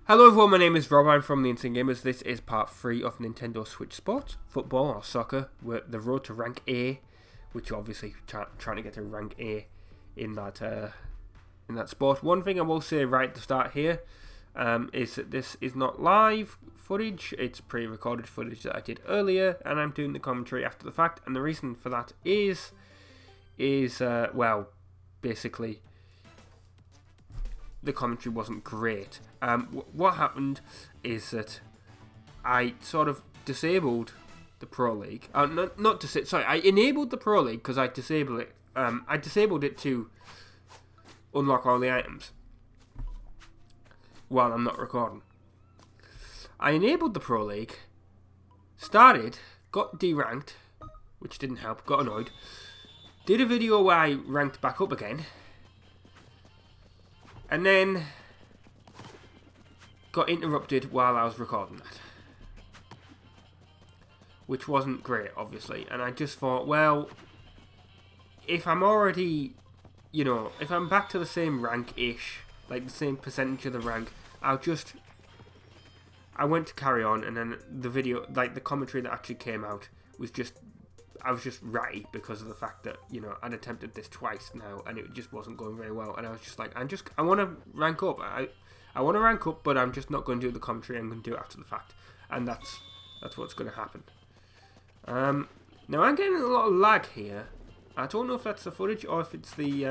Hello everyone, my name is Rob, I'm from the Insane Gamers. This is part 3 of Nintendo Switch Sports, football or soccer. We're the road to rank A, which you're obviously trying to get to rank A in that sport. One thing I will say right at the start here is that this is not live footage, it's pre-recorded footage that I did earlier, and I'm doing the commentary after the fact, and the reason for that is well, basically, the commentary wasn't great. What happened is that I sort of disabled the Pro League. I enabled the Pro League because I disabled it. I disabled it to unlock all the items while I'm not recording. I enabled the Pro League, started, got deranked, which didn't help, got annoyed, did a video where I ranked back up again, and then got interrupted while I was recording that. Which wasn't great, obviously. And I just thought, well, if I'm already, if I'm back to the same rank-ish, like the same percentage of the rank, I went to carry on, and then the video, like the commentary that actually came out, I was just ratty because of the fact that, I'd attempted this twice now and it just wasn't going very well. And I was just like, I want to rank up. I want to rank up, but I'm just not going to do the commentary. I'm going to do it after the fact. And that's what's going to happen. Now I'm getting a lot of lag here. I don't know if that's the footage or if it's the...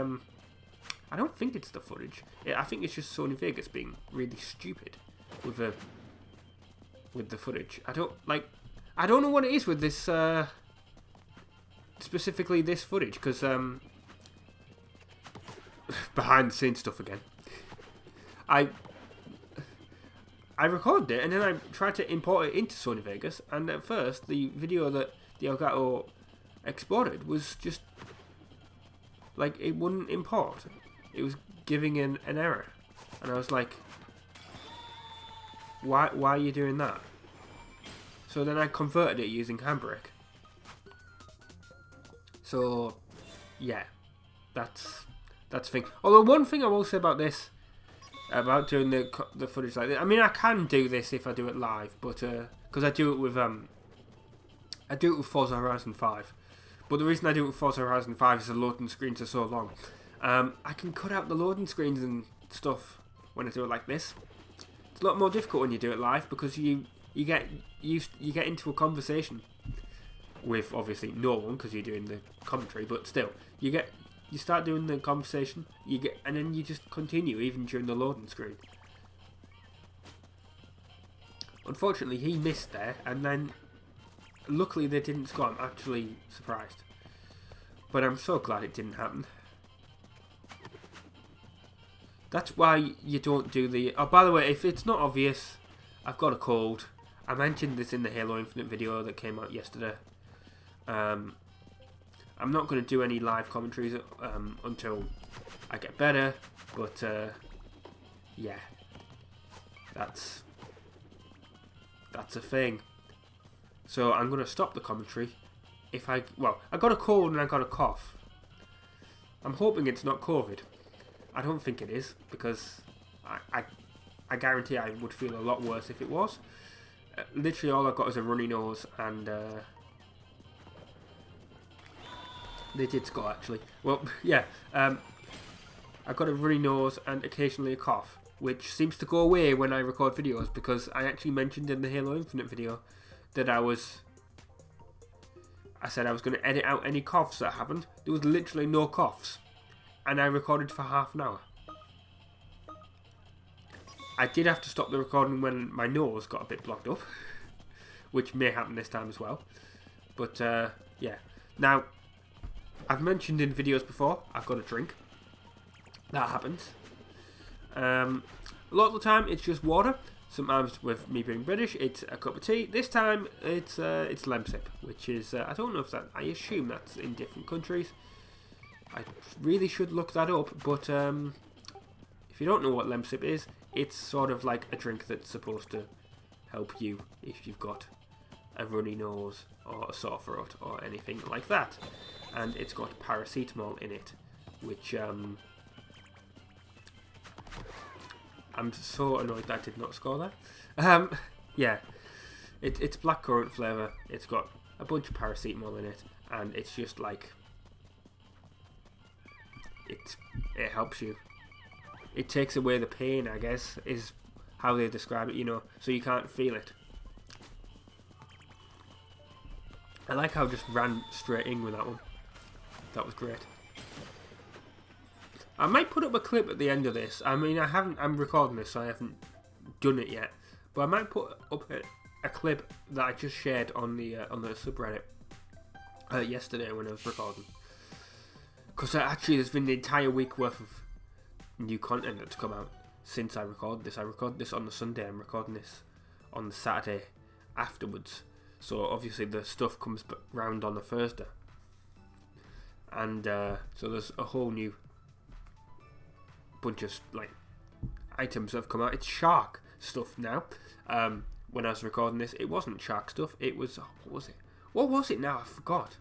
I don't think it's the footage. I think it's just Sony Vegas being really stupid with the footage. I don't know what it is with this... specifically this footage, because behind the scenes stuff again. I recorded it and then I tried to import it into Sony Vegas, and at first the video that the Elgato exported was just like it wouldn't import. It was giving an error, and I was like, why are you doing that? So then I converted it using Handbrake. So, yeah, that's the thing. Although one thing I will say about this, about doing the footage like this, I mean, I can do this if I do it live, but because I do it with Forza Horizon 5. But the reason I do it with Forza Horizon 5 is the loading screens are so long. I can cut out the loading screens and stuff when I do it like this. It's a lot more difficult when you do it live because you get into a conversation with obviously no one because you're doing the commentary, but still you start doing the conversation, and then you just continue even during the loading screen. Unfortunately, he missed there, and then luckily they didn't score. I'm actually surprised, but I'm so glad it didn't happen. That's why you don't do the... Oh, by the way, if it's not obvious, I've got a cold. I mentioned this in the Halo Infinite video that came out yesterday. I'm not going to do any live commentaries until I get better, but yeah, that's a thing. So I'm going to stop the commentary I got a cold and I got a cough. I'm hoping it's not COVID. I don't think it is, because I guarantee I would feel a lot worse if it was. Literally all I've got is a runny nose and they did score, actually. Well, yeah. I've got a runny nose and occasionally a cough, which seems to go away when I record videos, because I actually mentioned in the Halo Infinite video that I said I was going to edit out any coughs that happened. There was literally no coughs, and I recorded for half an hour. I did have to stop the recording when my nose got a bit blocked up, which may happen this time as well. But, yeah. Now, I've mentioned in videos before, I've got a drink. That happens. A lot of the time, it's just water. Sometimes, with me being British, it's a cup of tea. This time, it's Lemsip, which is, I don't know if that, I assume that's in different countries. I really should look that up, but if you don't know what Lemsip is, it's sort of like a drink that's supposed to help you if you've got a runny nose or a sore throat or anything like that. And it's got paracetamol in it, which I'm so annoyed that I did not score there. Yeah, it's blackcurrant flavour. It's got a bunch of paracetamol in it, and it's just like it helps you. It takes away the pain, I guess, is how they describe it, you know, so you can't feel it. I like how I just ran straight in with that one. That was great. I might put up a clip at the end of this. I mean, I'm recording this, so I haven't done it yet. But I might put up a clip that I just shared on the subreddit yesterday when I was recording. Because actually there's been the entire week worth of new content that's come out since I recorded this. I recorded this on the Sunday. I'm recording this on the Saturday afterwards. So obviously the stuff comes round on the Thursday. And so there's a whole new bunch of like items that have come out. It's shark stuff now. When I was recording this, it wasn't shark stuff. It was, what was it? What was it now? I forgot.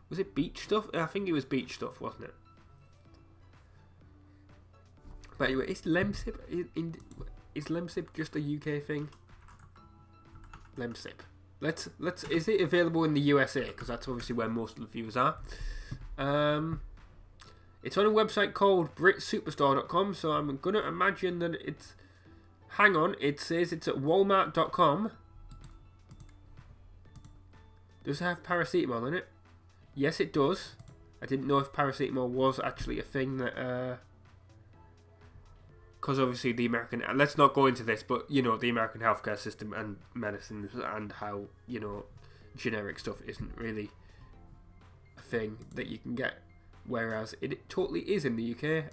Was it beach stuff? I think it was beach stuff, wasn't it? But anyway, is Lemsip is Lemsip just a UK thing? Lemsip. Let's. Is it available in the USA? Because that's obviously where most of the viewers are. It's on a website called BritSuperstore.com, so I'm gonna imagine that it's. Hang on, it says it's at Walmart.com. Does it have paracetamol in it? Yes, it does. I didn't know if paracetamol was actually a thing that. Because obviously the American, let's not go into this, but you know, the American healthcare system and medicines and how, you know, generic stuff isn't really a thing that you can get, whereas it totally is in the UK,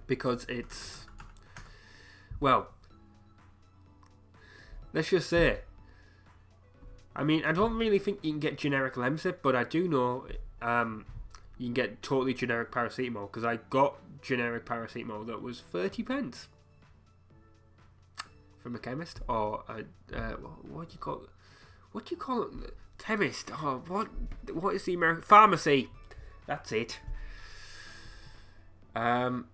because it's, well, let's just say, I mean, I don't really think you can get generic Lemsip, but I do know you can get totally generic paracetamol, because I got generic paracetamol that was 30 pence from a chemist, or what do you call it? Chemist. Oh, what is the American pharmacy? That's it. Well,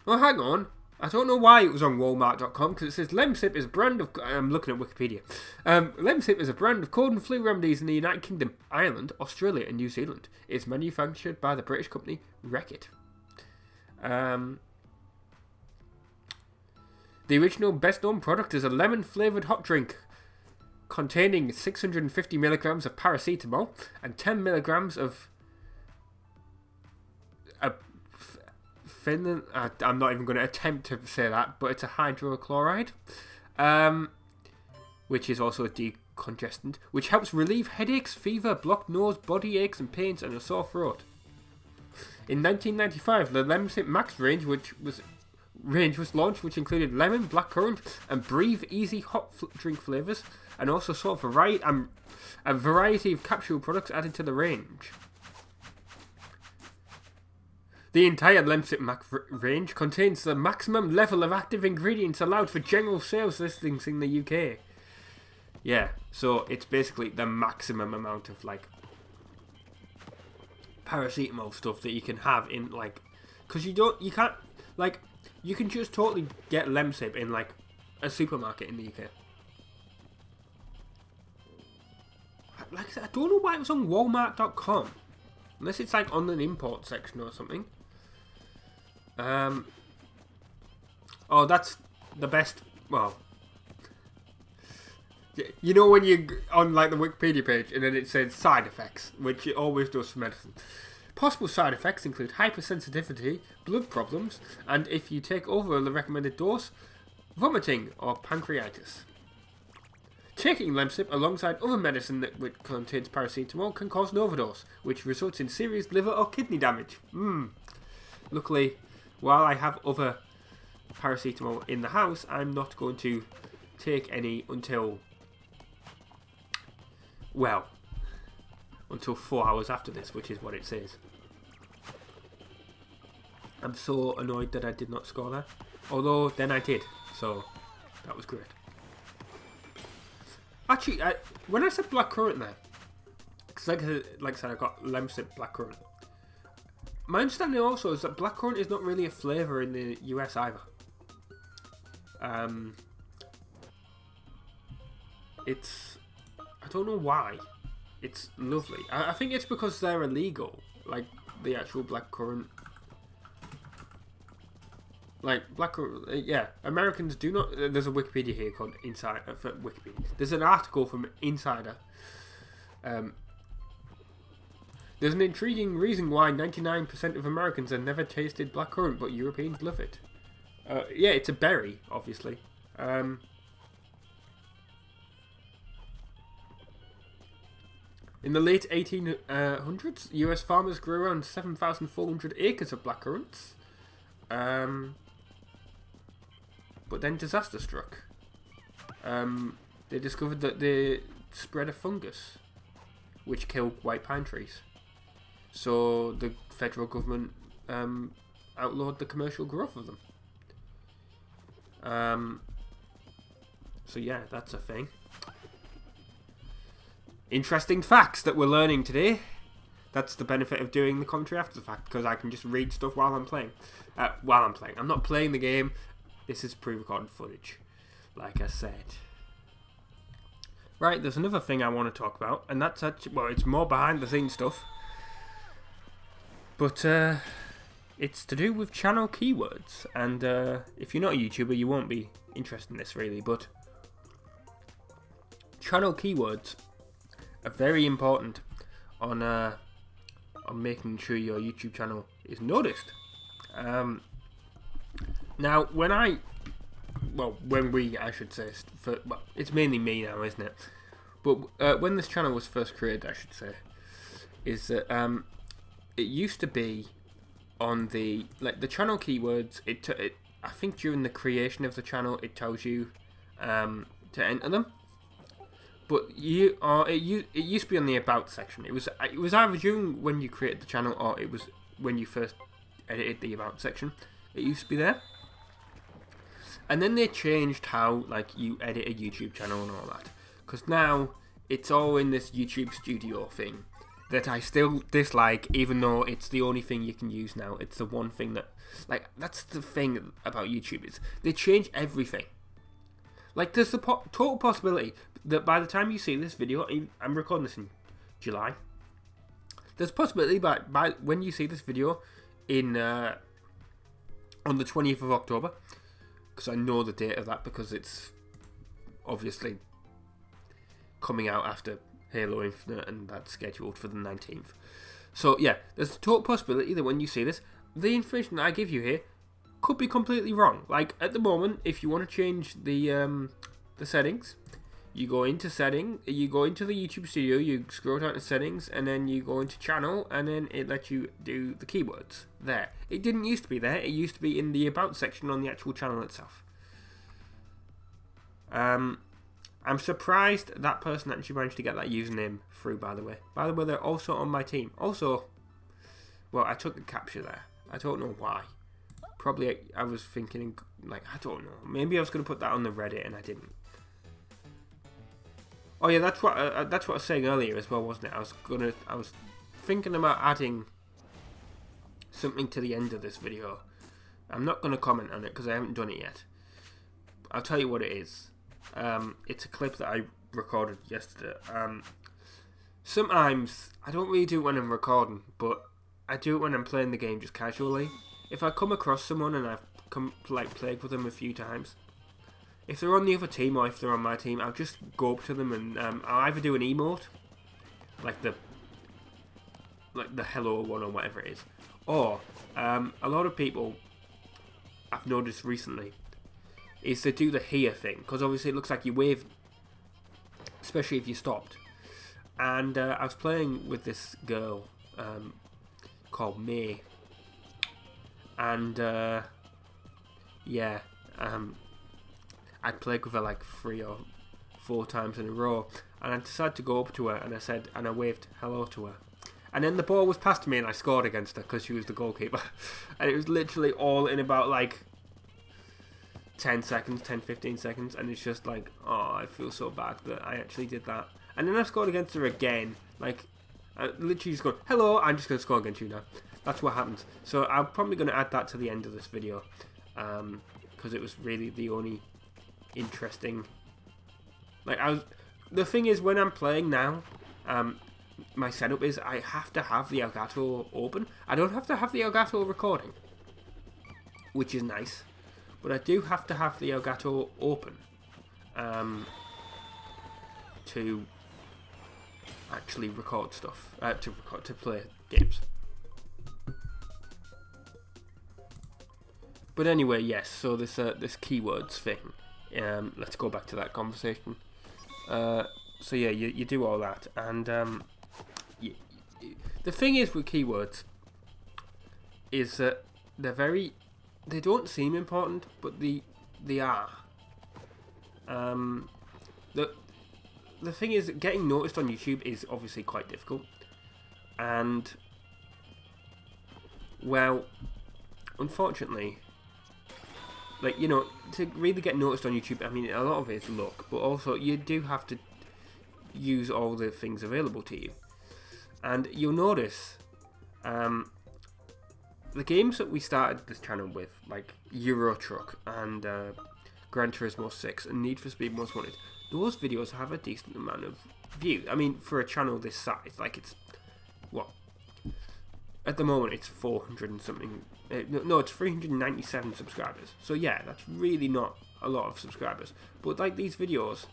hang on. I don't know why it was on Walmart.com, because it says Lemsip is a brand of... I'm looking at Wikipedia. Lemsip is a brand of cold and flu remedies in the United Kingdom, Ireland, Australia and New Zealand. It is manufactured by the British company Reckitt. The original best-known product is a lemon-flavoured hot drink containing 650 milligrams of paracetamol and 10 milligrams of... Finland, I'm not even going to attempt to say that, but it's a hydrochloride, which is also a decongestant, which helps relieve headaches, fever, blocked nose, body aches and pains, and a sore throat. In 1995, the Lemsip Max range was launched, which included lemon, blackcurrant, and Breathe Easy hot drink flavors, and also saw a variety of capsule products added to the range. The entire Lemsip Max range contains the maximum level of active ingredients allowed for general sales listings in the UK. Yeah, so it's basically the maximum amount of like paracetamol stuff that you can have in like, because you can't like, you can just totally get Lemsip in like a supermarket in the UK. Like I said, I don't know why it was on Walmart.com, unless it's like on an import section or something. Oh, that's the best. Well, you know when you on like the Wikipedia page and then it says side effects, which it always does for medicine. Possible side effects include hypersensitivity, blood problems, and if you take over the recommended dose, vomiting or pancreatitis. Taking Lemsip alongside other medicine that contains paracetamol can cause an overdose, which results in serious liver or kidney damage. Luckily, while I have other paracetamol in the house, I'm not going to take any until 4 hours after this, which is what it says. I'm so annoyed that I did not score there. Although, then I did, so that was great. Actually, when I said blackcurrant there, because like I said, I got Lemsip blackcurrant. my understanding also is that blackcurrant is not really a flavour in the US either. It's... I don't know why. It's lovely. I think it's because they're illegal. Like, the actual blackcurrant. Like, blackcurrant... yeah, Americans do not... there's a Wikipedia here called Insider... for Wikipedia. There's an article from Insider. There's an intriguing reason why 99% of Americans have never tasted blackcurrant, but Europeans love it. Yeah, it's a berry, obviously. In the late 1800s, US farmers grew around 7,400 acres of blackcurrants. But then disaster struck. They discovered that they spread a fungus, which killed white pine trees. So the federal government outlawed the commercial growth of them. So yeah, that's a thing. Interesting facts that we're learning today. That's the benefit of doing the commentary after the fact, because I can just read stuff while I'm playing. I'm not playing the game. This is pre-recorded footage, like I said. Right, there's another thing I want to talk about, and that's actually, well, it's more behind the scenes stuff. But it's to do with channel keywords, and if you're not a YouTuber, you won't be interested in this really, but channel keywords are very important on making sure your YouTube channel is noticed. Now, I should say, it's mainly me now, isn't it? But when this channel was first created, I should say, is that it used to be on the channel keywords. I think during the creation of the channel, it tells you to enter them. But it used to be on the about section. It was either during when you created the channel, or it was when you first edited the about section. It used to be there. And then they changed how you edit a YouTube channel and all that. Because now it's all in this YouTube Studio thing that I still dislike, even though it's the only thing you can use now. It's the one thing that that's the thing about YouTube, is they change everything. There's the total possibility that by the time you see this video, I'm recording this in July. There's a possibility by when you see this video on the 20th of October, because I know the date of that because it's obviously coming out after Halo Infinite, and that's scheduled for the 19th. So yeah, there's a total possibility that when you see this, the information that I give you here could be completely wrong. At the moment, if you want to change the settings, you go into you go into the YouTube Studio, you scroll down to settings, and then you go into channel, and then it lets you do the keywords there. It didn't used to be there. It used to be in the about section on the actual channel itself. I'm surprised that person actually managed to get that username through, by the way. By the way, they're also on my team. Also, well, I took the capture there. I don't know why. Probably I was thinking, I don't know. Maybe I was going to put that on the Reddit and I didn't. Oh yeah, that's what I was saying earlier as well, wasn't it? I was thinking about adding something to the end of this video. I'm not going to comment on it because I haven't done it yet. I'll tell you what it is. It's a clip that I recorded yesterday. Sometimes I don't really do it when I'm recording, but I do it when I'm playing the game just casually. If I come across someone and I've played with them a few times, if they're on the other team or if they're on my team, I'll just go up to them and I'll either do an emote, like the hello one or whatever it is, or a lot of people I've noticed recently is to do the here thing, because obviously it looks like you wave, especially if you stopped. And I was playing with this girl called May, and I'd played with her 3 or 4 times in a row, and I decided to go up to her and I waved hello to her, and then the ball was passed to me and I scored against her because she was the goalkeeper. And it was literally all in about 10 seconds, 15 seconds, and it's just oh, I feel so bad that I actually did that. And then I scored against her again, I literally just go, hello, I'm just going to score against you now. that's what happens. So I'm probably going to add that to the end of this video, because it was really the only interesting. The thing is, when I'm playing now, my setup is I have to have the Elgato open. I don't have to have the Elgato recording, which is nice, but I do have to have the Elgato open to actually record stuff, to play games. But anyway, yes. So this keywords thing. Let's go back to that conversation. So yeah, you do all that, and the thing is with keywords is that they don't seem important, but they are. The thing is, getting noticed on YouTube is obviously quite difficult, and well, unfortunately, like, you know, to really get noticed on YouTube, I mean, a lot of it is luck, but also you do have to use all the things available to you. And you'll notice the games that we started this channel with, like Euro Truck and Gran Turismo 6 and Need for Speed Most Wanted, those videos have a decent amount of views. I mean, for a channel this size, like, it's, what? At the moment, it's 400 and something. No, it's 397 subscribers. So yeah, that's really not a lot of subscribers. But like these videos,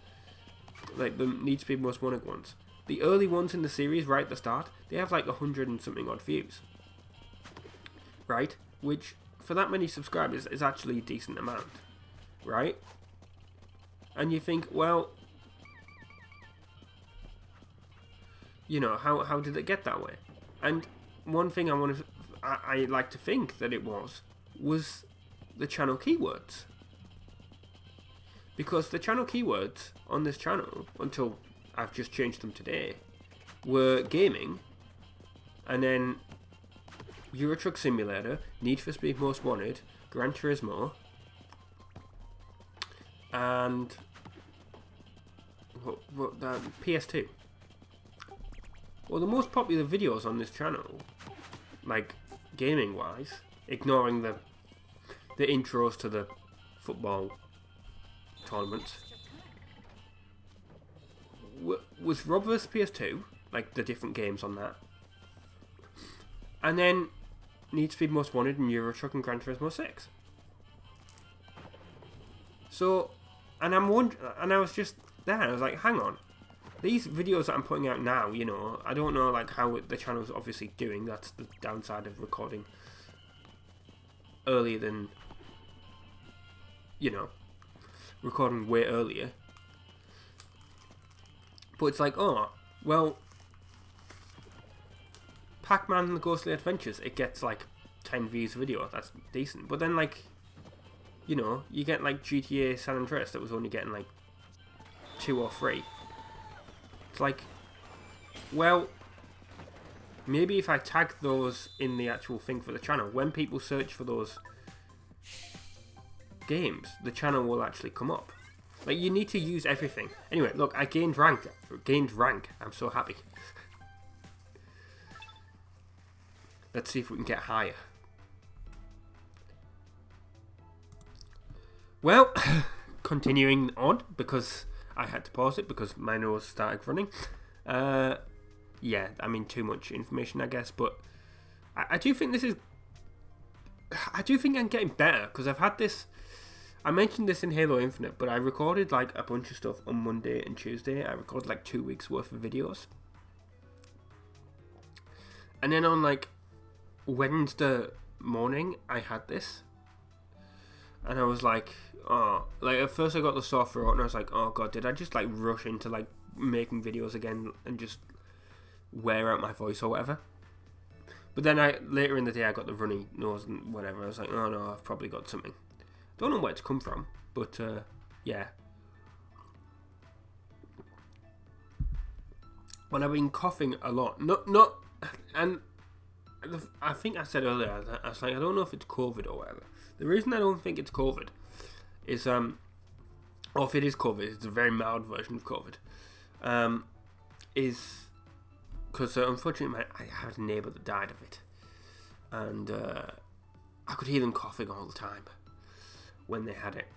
like the Need for Speed Most Wanted ones, the early ones in the series, right at the start, they have like 100 and something odd views. Right? Which, for that many subscribers, is actually a decent amount. Right? And you think, well, you know, how did it get that way? And one thing I like to think that it was the channel keywords. Because the channel keywords on this channel, until I've just changed them today, were gaming, and then Euro Truck Simulator, Need for Speed Most Wanted, Gran Turismo, and PS2. Well, the most popular videos on this channel, like gaming wise, ignoring the intros to the football tournaments, was Rob vs PS2, like the different games on that, and then Need for Speed Most Wanted and Euro Truck and Gran Turismo 6. So, and I was just there, I was like, hang on, these videos that I'm putting out now, you know, I don't know like how the channel's obviously doing. That's the downside of recording earlier than, you know, recording way earlier. But it's like, oh, well, Pac-Man and the Ghostly Adventures, it gets like 10 views a video. That's decent. But then, like, you know, you get like GTA San Andreas that was only getting like 2 or 3. It's like, well, maybe if I tag those in the actual thing for the channel, when people search for those games, the channel will actually come up. Like, you need to use everything. Anyway, look, I gained rank. I'm so happy. Let's see if we can get higher. Well, continuing on, because I had to pause it because my nose started running. Yeah, I mean, too much information, I guess, but I do think I do think I'm getting better, because I've had this. I mentioned this in Halo Infinite, but I recorded like a bunch of stuff on Monday and Tuesday. I recorded like 2 weeks worth of videos. And then on like Wednesday morning, I had this. And I was like, oh, like at first I got the sore throat and I was like, oh god, did I just like rush into like making videos again and just wear out my voice or whatever? But then later in the day I got the runny nose and whatever. I was like, oh no, I've probably got something. Don't know where it's come from, but yeah. But I've been coughing a lot. And I think I said earlier, I was like, I don't know if it's COVID or whatever. The reason I don't think it's COVID is, or if it is COVID, it's a very mild version of COVID, is because unfortunately I had a neighbour that died of it. and I could hear them coughing all the time when they had it.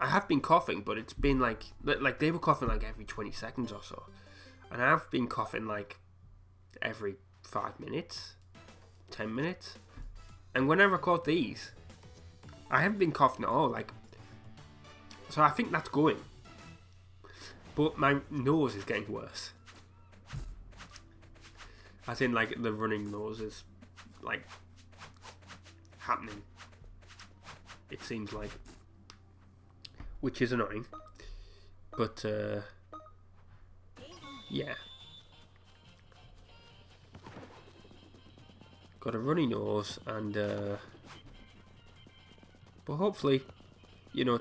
I have been coughing, but it's been like they were coughing like every 20 seconds or so, and I've been coughing like every 5 minutes, 10 minutes, and when I record these, I haven't been coughing at all. Like, so I think that's going, but my nose is getting worse. As in, like, the running nose is like happening. It seems like. Which is annoying, but yeah, got a runny nose, and but hopefully,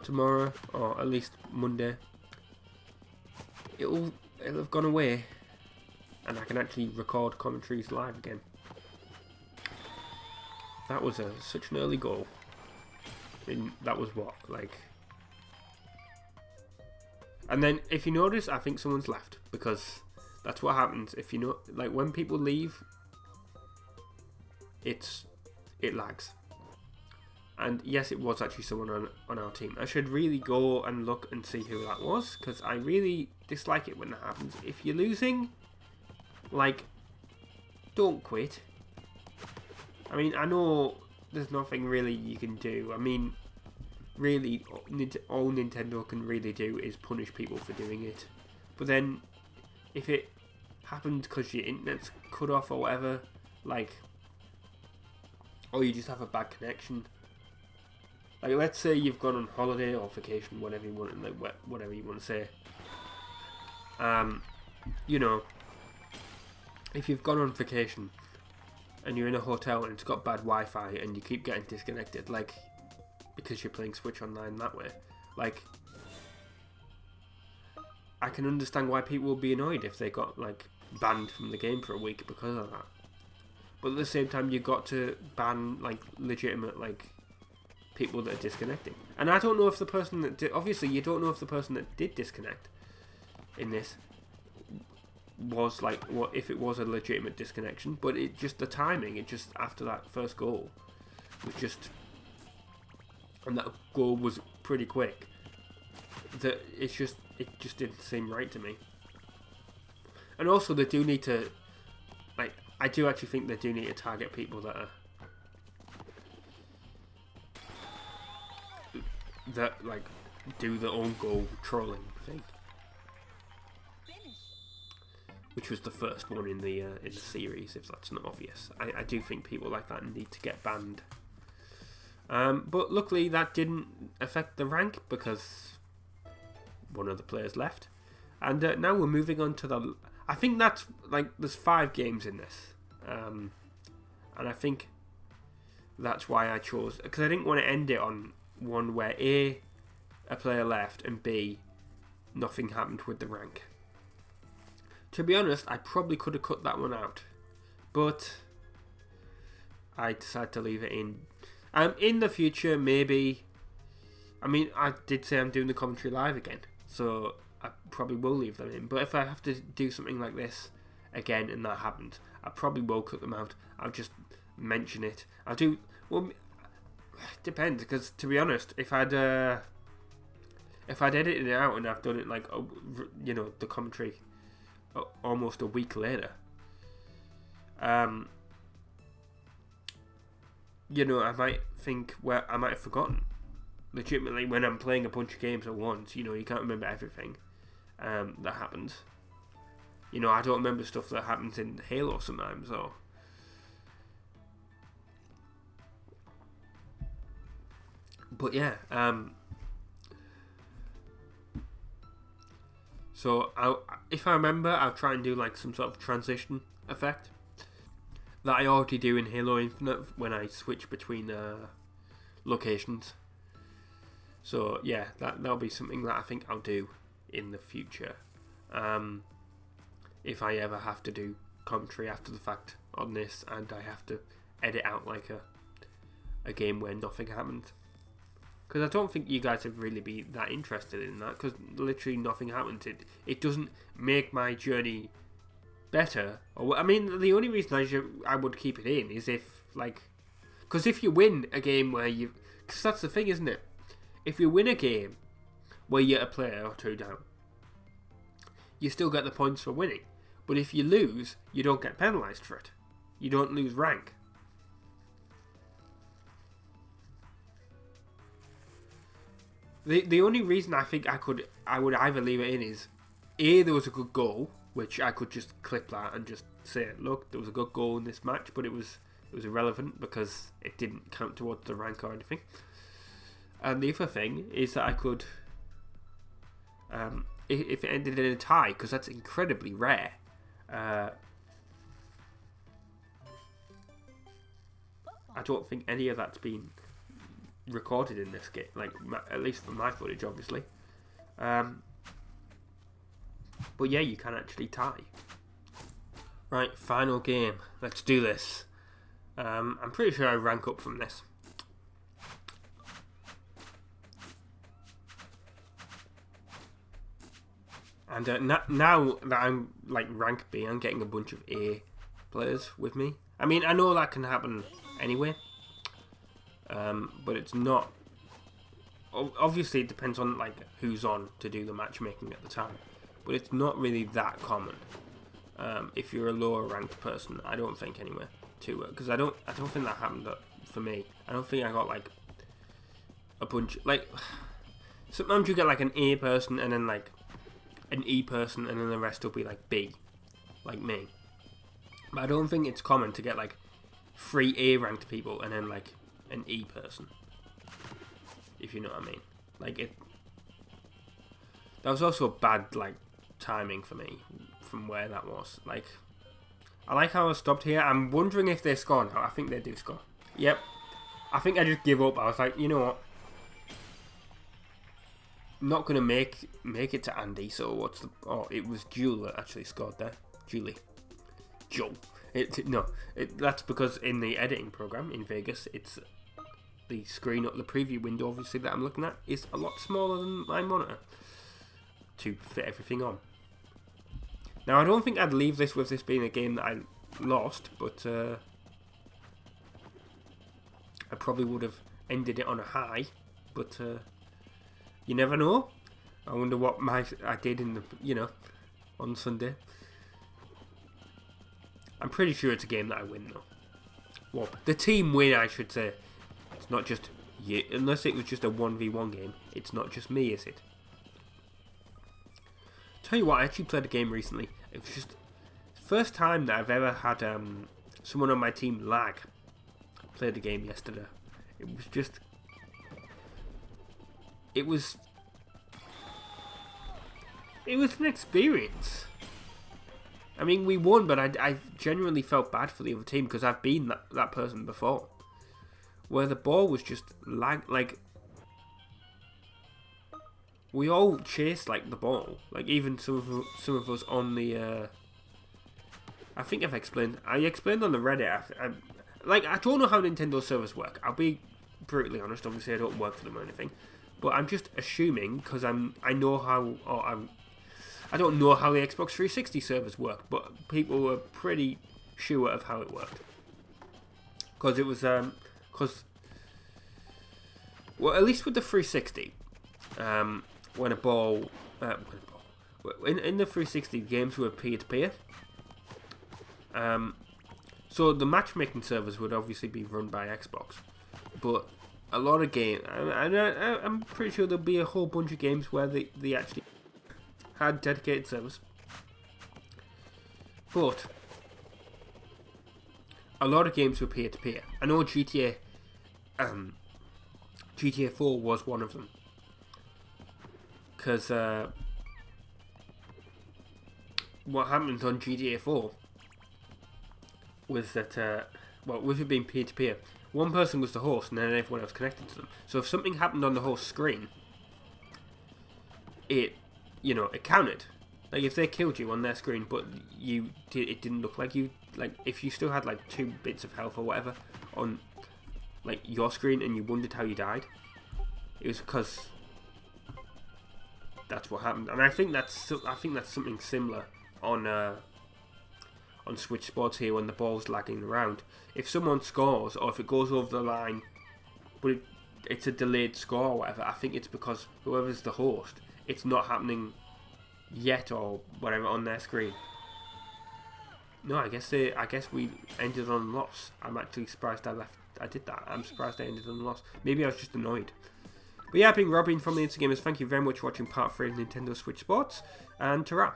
tomorrow or at least Monday, it'll have gone away, and I can actually record commentaries live again. That was such an early goal. I mean, that was what, like. And then, if you notice, I think someone's left, because that's what happens. If you know, like, when people leave, it lags. And yes, it was actually someone on our team. I should really go and look and see who that was, because I really dislike it when that happens. If you're losing, like, don't quit. I mean, I know there's nothing really you can do. I mean, really, all Nintendo can really do is punish people for doing it. But then, if it happens because your internet's cut off or whatever, like, or you just have a bad connection, like, let's say you've gone on holiday or vacation, whatever you want to say. If you've gone on vacation and you're in a hotel and it's got bad Wi-Fi and you keep getting disconnected, like, because you're playing Switch Online that way, like, I can understand why people will be annoyed if they got, like, banned from the game for a week because of that. But at the same time, you've got to ban, like, legitimate, like, people that are disconnecting. And I don't know if the person that did, obviously you don't know if the person that did disconnect in this was, like, what if it was a legitimate disconnection, but it just, the timing, it just, after that first goal, was just, and that goal was pretty quick, that it just didn't seem right to me. And also, they do need to, like, I do actually think they do need to target people that like, do their own goal trolling thing, which was the first one in the series, if that's not obvious. I do think people like that need to get banned. But luckily that didn't affect the rank, because one of the players left. And now we're moving on to the... I think that's, like, there's 5 games in this. And I think that's why I chose... Because I didn't want to end it on one where A player left, and B, nothing happened with the rank. To be honest, I probably could have cut that one out. But I decided to leave it in. In the future, maybe... I mean, I did say I'm doing the commentary live again, so I probably will leave them in. But if I have to do something like this again and that happens, I probably will cut them out. I'll just mention it. I'll do... Well, it depends, because to be honest, if I'd edited it out and I've done it, like, the commentary almost a week later, I might think, well, I might have forgotten. Legitimately, when I'm playing a bunch of games at once, you can't remember everything that happens. I don't remember stuff that happens in Halo sometimes, or... But yeah, so if I remember, I'll try and do, like, some sort of transition effect that I already do in Halo Infinite when I switch between locations. So yeah, that'll be something that I think I'll do in the future. If I ever have to do commentary after the fact on this, and I have to edit out, like, a game where nothing happened. Because I don't think you guys would really be that interested in that, because literally nothing happens. It doesn't make my journey better. Or I mean, the only reason I would keep it in is if like, because if you win a game where you, because that's the thing, isn't it? If you win a game where you're a player or two down, you still get the points for winning. But if you lose, you don't get penalised for it. You don't lose rank. The only reason I think I would either leave it in is A, there was a good goal, which I could just clip that and just say, look, there was a good goal in this match, but it was irrelevant because it didn't count towards the rank or anything. And the other thing is that I could, if it ended in a tie, because that's incredibly rare. I don't think any of that's been recorded in this game, like at least from my footage, obviously. But yeah, you can actually tie. Right, final game. Let's do this. I'm pretty sure I rank up from this. And now that I'm like rank B, I'm getting a bunch of A players with me. I mean, I know that can happen anyway. But it's not. Obviously, it depends on like who's on to do the matchmaking at the time. But it's not really that common. If you're a lower ranked person, I don't think anyway. Because I don't think that happened for me. I don't think I got like a bunch. Like sometimes you get like an A person and then like an E person, and then the rest will be like B, like me. But I don't think it's common to get like 3 A ranked people and then like an E person, if you know what I mean. Like it. That was also bad like timing for me from where that was. Like, I like how I stopped here. I'm wondering if they score now. I think they do score. Yep. I think I just give up. I was like, you know what? I'm not gonna make it to Andy. So what's the? Oh, it was Jewel that actually scored there. Julie. Joe. That's because in the editing program in Vegas, it's the screen up the preview window, obviously, that I'm looking at is a lot smaller than my monitor to fit everything on. Now, I don't think I'd leave this with this being a game that I lost, but I probably would have ended it on a high. But you never know. I wonder what I did in the on Sunday. I'm pretty sure it's a game that I win though. Well, the team win, I should say. It's not just you, unless it was just a 1v1 game. It's not just me, is it? Tell you what, I actually played a game recently. It was just the first time that I've ever had someone on my team lag. I played a game yesterday. It was just. It was an experience. I mean, we won, but I genuinely felt bad for the other team because I've been that person before. Where the ball was just like we all chased like the ball, like even some of us on the. I think I explained on the Reddit. I don't know how Nintendo servers work. I'll be brutally honest. Obviously, I don't work for them or anything, but I'm just assuming because I don't know how the Xbox 360 servers work, but people were pretty sure of how it worked because it was well, at least with the 360, when a ball, in the 360 games were peer-to-peer, so the matchmaking servers would obviously be run by Xbox, but a lot of games, I'm pretty sure there'll be a whole bunch of games where they actually had dedicated servers, but a lot of games were peer-to-peer. I know GTA 4 was one of them. Because what happened on GTA 4 was that, with it being peer-to-peer, one person was the host and then everyone else connected to them. So if something happened on the host screen, it counted. Like if they killed you on their screen, but it didn't look like you. Like if you still had like 2 bits of health or whatever on like your screen and you wondered how you died, it was because that's what happened. And I think that's something similar on on Switch Sports here when the ball's lagging around. If someone scores, or if it goes over the line, but it's a delayed score or whatever, I think it's because whoever's the host, it's not happening yet or whatever on their screen. No, I guess we ended on a loss. I'm actually surprised I did that. I'm surprised I ended on a loss. Maybe I was just annoyed. But yeah, I've been Robin from the Instagamers. Thank you very much for watching part 3 of Nintendo Switch Sports, and ta-ra.